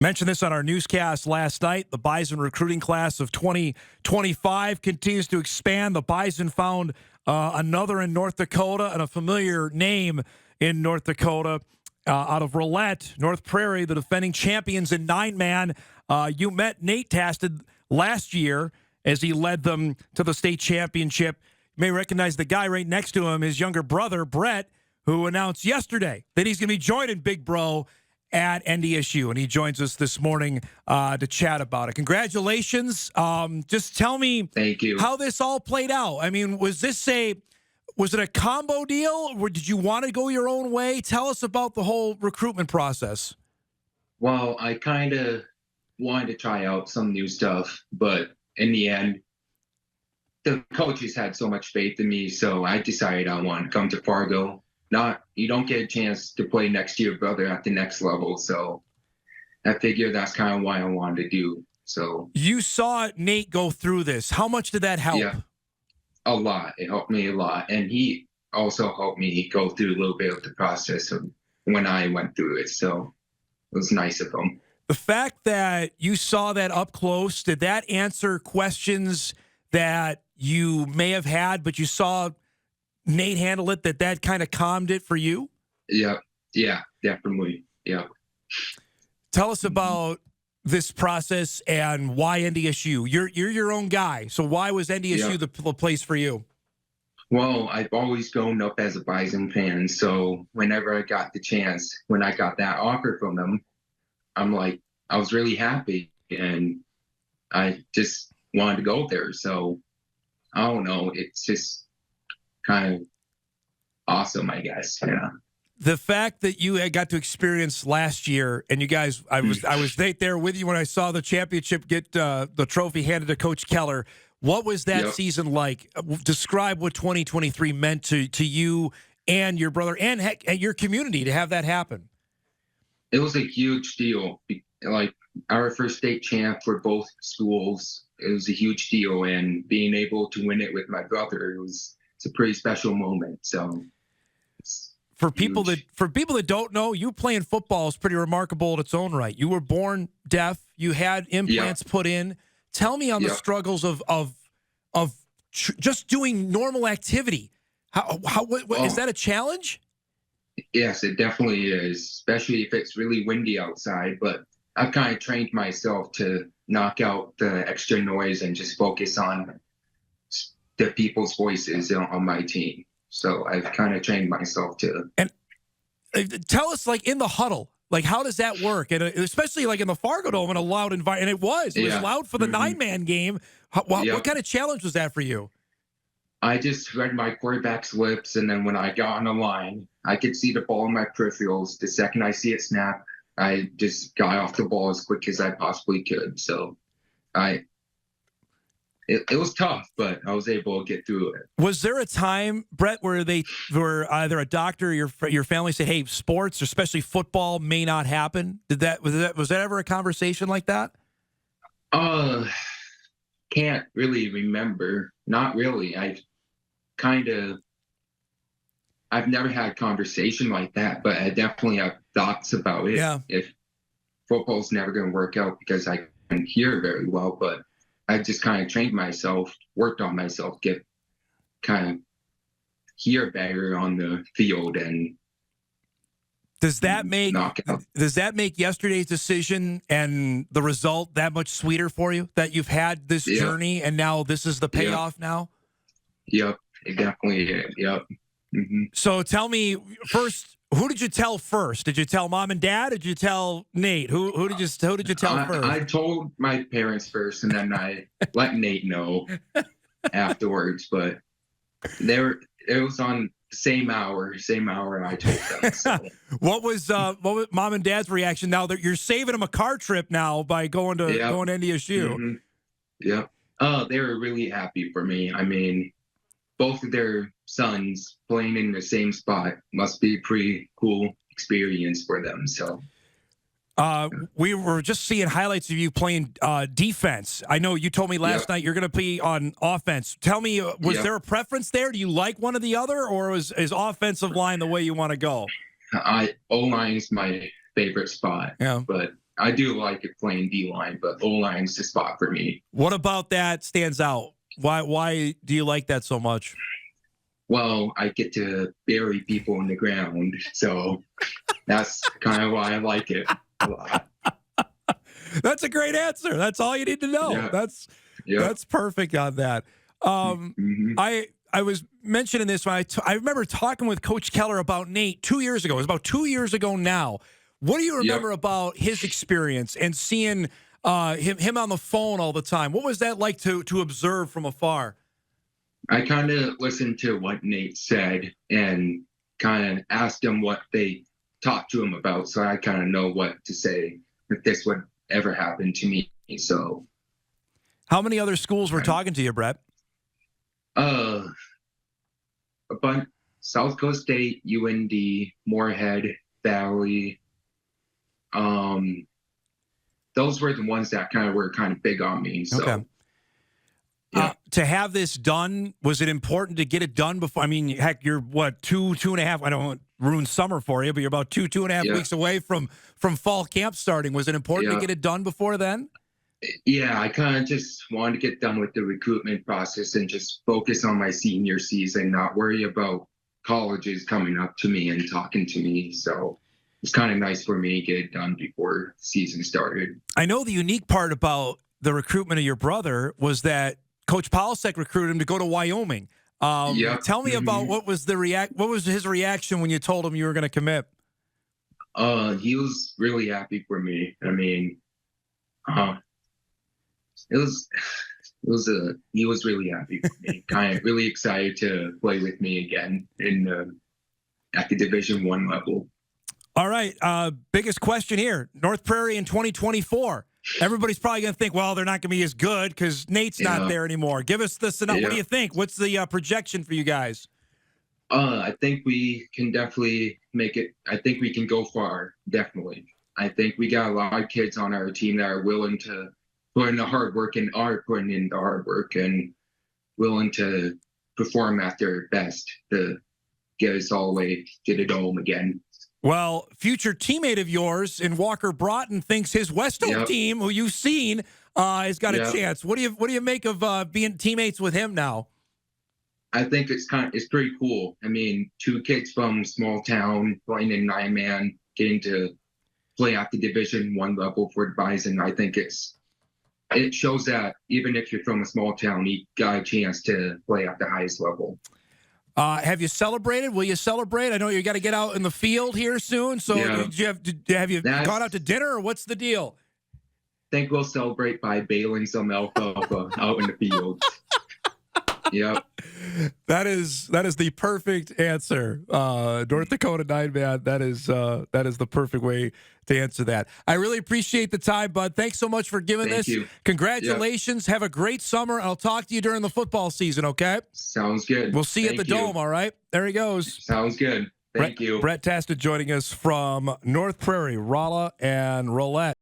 Mentioned this on our newscast last night. The Bison recruiting class of 2025 continues to expand. The Bison found another in North Dakota and a familiar name in North Dakota out of Rolette, North Prairie, the defending champions in 9-man. You met Nate Tastad last year as he led them to the state championship. You may recognize the guy right next to him, his younger brother, Brett, who announced yesterday that he's going to be joining Big Bro at NDSU, and he joins us this morning to chat about it. Congratulations. Just tell me Thank you. How this all played out. I mean, was it a combo deal, or did you want to go your own way? Tell us about the whole recruitment process. Well, I kind of wanted to try out some new stuff, but in the end, the coaches had so much faith in me, so I decided I want to come to Fargo. You don't get a chance to play next to your brother at the next level, so I figured that's kind of why I wanted to do. So you saw Nate go through this. How much did that help? Yeah, a lot. It helped me a lot, and he also helped me go through a little bit of the process of when I went through it. So it was nice of him. The fact that you saw that up close, did that answer questions that you may have had, but you saw Nate handle it, that kind of calmed it for you? Yeah, definitely. Yeah. Tell us about this process and why NDSU. You're your own guy, so why was NDSU the place for you? Well, I've always grown up as a Bison fan, so whenever I got the chance, when I got that offer from them, I was really happy, and I just wanted to go there. So I don't know, it's just kind of awesome, I guess. Yeah. The fact that you had got to experience last year, and you guys, I was right there with you when I saw the championship get the trophy handed to Coach Keller. What was that season like? Describe what 2023 meant to you and your brother and heck, your community to have that happen. It was a huge deal. Like our first state champ for both schools, it was a huge deal, and being able to win it with my brother, it's a pretty special moment. So for people that don't know, you playing football is pretty remarkable in its own right. You were born deaf. You had implants put in. Tell me on the struggles of just doing normal activity. What is that a challenge? Yes, it definitely is, especially if it's really windy outside. But I've kind of trained myself to knock out the extra noise and just focus on the people's voices on my team. So I've kind of trained myself to. And tell us, like, in the huddle, like, how does that work? And especially like in the Fargo Dome in a loud environment. And it was loud for the 9-man game. What kind of challenge was that for you? I just read my quarterback's lips, and then when I got on the line, I could see the ball in my peripherals. The second I see it snap, I just got off the ball as quick as I possibly could. So it was tough, but I was able to get through it. Was there a time, Brett, where either a doctor or your family said, "Hey, sports, especially football, may not happen"? Was that ever a conversation like that? Can't really remember. Not really. I've never had a conversation like that, but I definitely have thoughts about it. Yeah. If football's never going to work out because I can't hear very well, but I just kind of trained myself, worked on myself, get kind of hear better on the field. And does that make yesterday's decision and the result that much sweeter for you, that you've had this journey and now this is the payoff now? Yep, it definitely is. Yep. Mm-hmm. So tell me first, who did you tell first? Did you tell mom and dad? Did you tell Nate? Who did you tell first? I told my parents first, and then I let Nate know afterwards. But it was on the same hour I told them. So. What was mom and dad's reaction now that you're saving them a car trip now by going to NDSU? Mm-hmm. Yep. Oh, they were really happy for me. I mean, both of their sons playing in the same spot must be a pretty cool experience for them. So we were just seeing highlights of you playing defense. I know you told me last night you're going to be on offense. Tell me, was there a preference there? Do you like one or the other, or is offensive line the way you want to go? O-line is my favorite spot, but I do like it playing D line, but O line's the spot for me. What about that stands out? Why do you like that so much? Well, I get to bury people in the ground, so that's kind of why I like it a lot. That's a great answer. That's all you need to know. Yeah. That's perfect on that. I was mentioning this when I remember talking with Coach Keller about Nate 2 years ago. It was about 2 years ago now. What do you remember about his experience and seeing him on the phone all the time? What was that like to observe from afar? I kind of listened to what Nate said and kind of asked him what they talked to him about, so I kind of know what to say if this would ever happen to me. So, how many other schools were talking to you, Brett? A bunch: South Coast State, UND, Moorhead, Valley. Those were the ones that were kind of big on me. So. Okay. Yeah. To have this done, was it important to get it done before? I mean, heck, you're what, two and a half? I don't want to ruin summer for you, but you're about two and a half weeks away from fall camp starting. Was it important to get it done before then? Yeah, I kind of just wanted to get done with the recruitment process and just focus on my senior season, not worry about colleges coming up to me and talking to me. So it's kind of nice for me to get it done before the season started. I know the unique part about the recruitment of your brother was that Coach Polisek recruited him to go to Wyoming. Tell me about what was his reaction when you told him you were going to commit? He was really happy for me. I mean, he was really happy for me. Kind of really excited to play with me again at the Division I level. All right, biggest question here: North Prairie in 2024. Everybody's probably going to think, well, they're not going to be as good because Nate's not there anymore. Give us the synopsis. What do you think? What's the projection for you guys? I think we can definitely make it. I think we can go far, definitely. I think we got a lot of kids on our team that are willing to put in the hard work and are putting in the hard work and willing to perform at their best to get us all the way to the dome again. Well, future teammate of yours in Walker Broughton thinks his Westo team, who you've seen, has got a chance. What do you make of being teammates with him now? I think it's pretty cool. I mean, two kids from small town playing in 9-man, getting to play at the Division I level for the Bison. I think it shows that even if you're from a small town, you got a chance to play at the highest level. Have you celebrated? Will you celebrate? I know you got to get out in the field here soon. So have you gone out to dinner, or what's the deal? I think we'll celebrate by bailing some alfalfa out in the field. Yep. That is the perfect answer. North Dakota 9-man. That is the perfect way to answer that. I really appreciate the time, bud. Thanks so much for giving Thank you. Congratulations. Yep. Have a great summer. I'll talk to you during the football season, okay? Sounds good. We'll see you at the Dome, all right? There he goes. Sounds good. Thank you. Brett Tastad joining us from North Prairie, Rolla and Rolette.